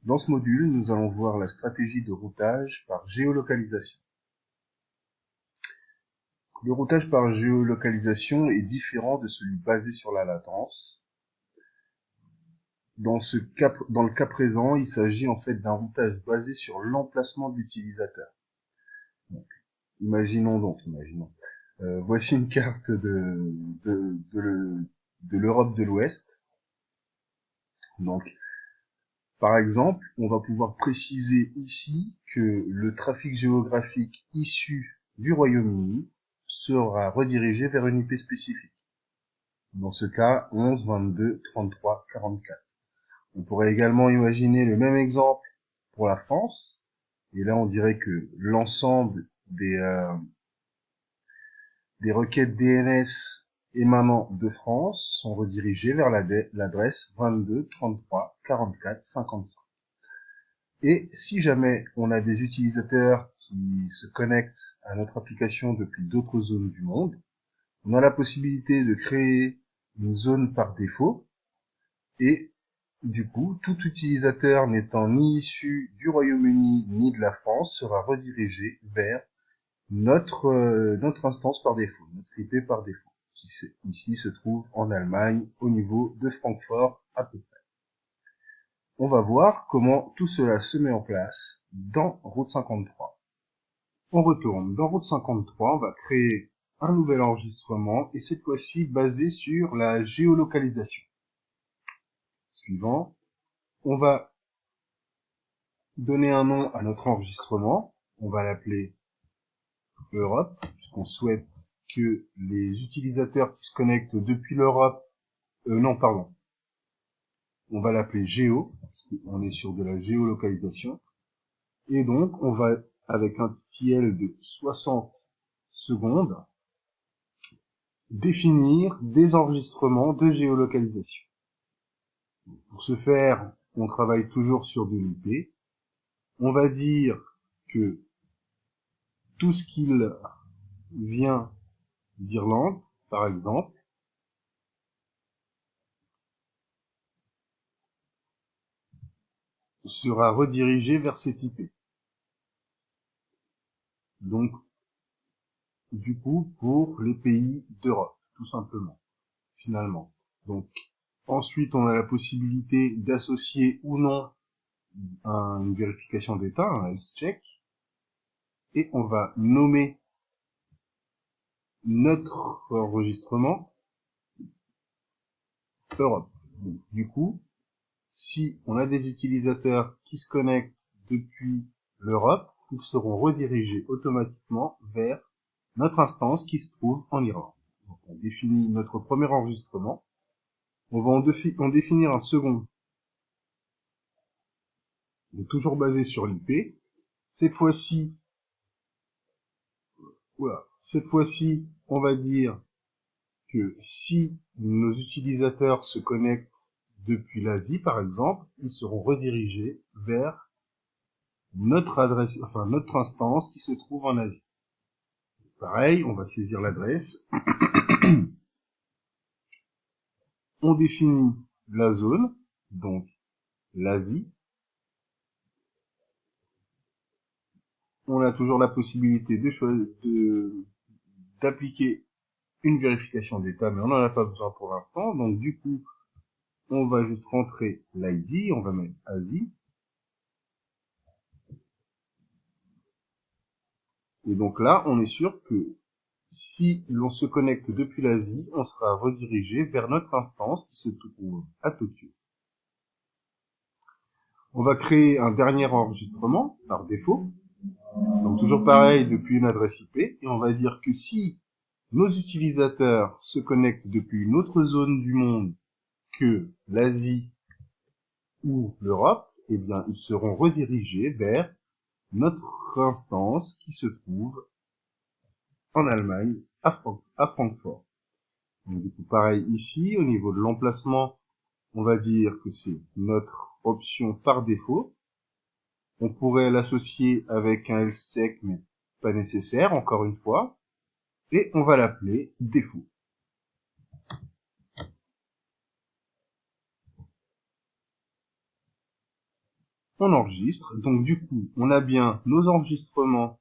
Dans ce module, nous allons voir la stratégie de routage par géolocalisation. Le routage par géolocalisation est différent de celui basé sur la latence. Dans le cas présent, il s'agit en fait d'un routage basé sur l'emplacement de l'utilisateur. Imaginons. Voici une carte de l'Europe de l'Ouest. Donc, par exemple, on va pouvoir préciser ici que le trafic géographique issu du Royaume-Uni sera redirigé vers une IP spécifique. Dans ce cas, 11, 22, 33, 44. On pourrait également imaginer le même exemple pour la France. Et là, on dirait que l'ensemble des requêtes DNS émanant de France sont redirigées vers l'adresse 22, 33, 44, 55. Et si jamais on a des utilisateurs qui se connectent à notre application depuis d'autres zones du monde, on a la possibilité de créer une zone par défaut et du coup, tout utilisateur n'étant ni issu du Royaume-Uni ni de la France sera redirigé vers notre instance par défaut, notre IP par défaut, qui ici se trouve en Allemagne au niveau de Francfort à peu près. On va voir comment tout cela se met en place dans Route 53. On retourne dans Route 53, on va créer un nouvel enregistrement et cette fois-ci basé sur la géolocalisation. Suivant, on va donner un nom à notre enregistrement, on va l'appeler Europe, puisqu'on souhaite que les utilisateurs qui se connectent depuis l'Europe, on va l'appeler Géo, on est sur de la géolocalisation, et donc on va, avec un TTL de 60 secondes, définir des enregistrements de géolocalisation. Pour ce faire, on travaille toujours sur de l'IP. On va dire que tout ce qu'il vient d'Irlande, par exemple, sera redirigé vers cette IP. Donc, du coup, pour les pays d'Europe, tout simplement, finalement. Donc, ensuite, on a la possibilité d'associer ou non une vérification d'état, un health check, et on va nommer notre enregistrement Europe. Donc, du coup, si on a des utilisateurs qui se connectent depuis l'Europe, ils seront redirigés automatiquement vers notre instance qui se trouve en Irlande. Donc, on définit notre premier enregistrement. On va en définir un second, donc toujours basé sur l'IP. Cette fois-ci, on va dire que si nos utilisateurs se connectent depuis l'Asie, par exemple, ils seront redirigés vers notre adresse, enfin notre instance qui se trouve en Asie. Pareil, on va saisir l'adresse. On définit la zone, donc l'Asie. On a toujours la possibilité d'appliquer une vérification d'état, mais on n'en a pas besoin pour l'instant. Donc du coup, on va juste rentrer l'ID, on va mettre Asie. Et donc là, on est sûr que si l'on se connecte depuis l'Asie, on sera redirigé vers notre instance qui se trouve à Tokyo. On va créer un dernier enregistrement par défaut. Donc toujours pareil depuis une adresse IP. Et on va dire que si nos utilisateurs se connectent depuis une autre zone du monde que l'Asie ou l'Europe, eh bien ils seront redirigés vers notre instance qui se trouve en Allemagne, à Francfort. Donc, du coup, pareil ici, au niveau de l'emplacement, on va dire que c'est notre option par défaut. On pourrait l'associer avec un health check, mais pas nécessaire, encore une fois. Et on va l'appeler défaut. on enregistre. Donc du coup, on a bien nos enregistrements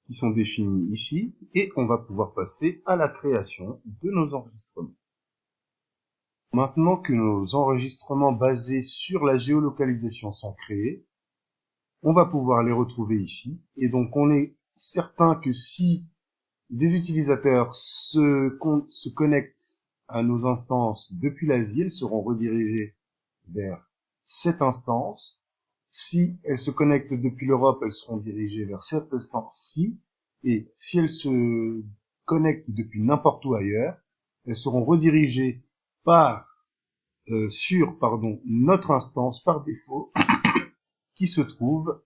qui sont définis ici, et on va pouvoir passer à la création de nos enregistrements. Maintenant que nos enregistrements basés sur la géolocalisation sont créés, on va pouvoir les retrouver ici. Et donc on est certain que si des utilisateurs se connectent à nos instances depuis l'ASI, elles seront redirigées vers cette instance. Si elles se connectent depuis l'Europe, elles seront dirigées vers cette instance-ci. Et si elles se connectent depuis n'importe où ailleurs, elles seront redirigées sur notre instance par défaut qui se trouve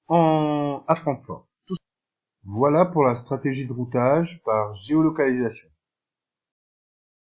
à Francfort. Voilà pour la stratégie de routage par géolocalisation.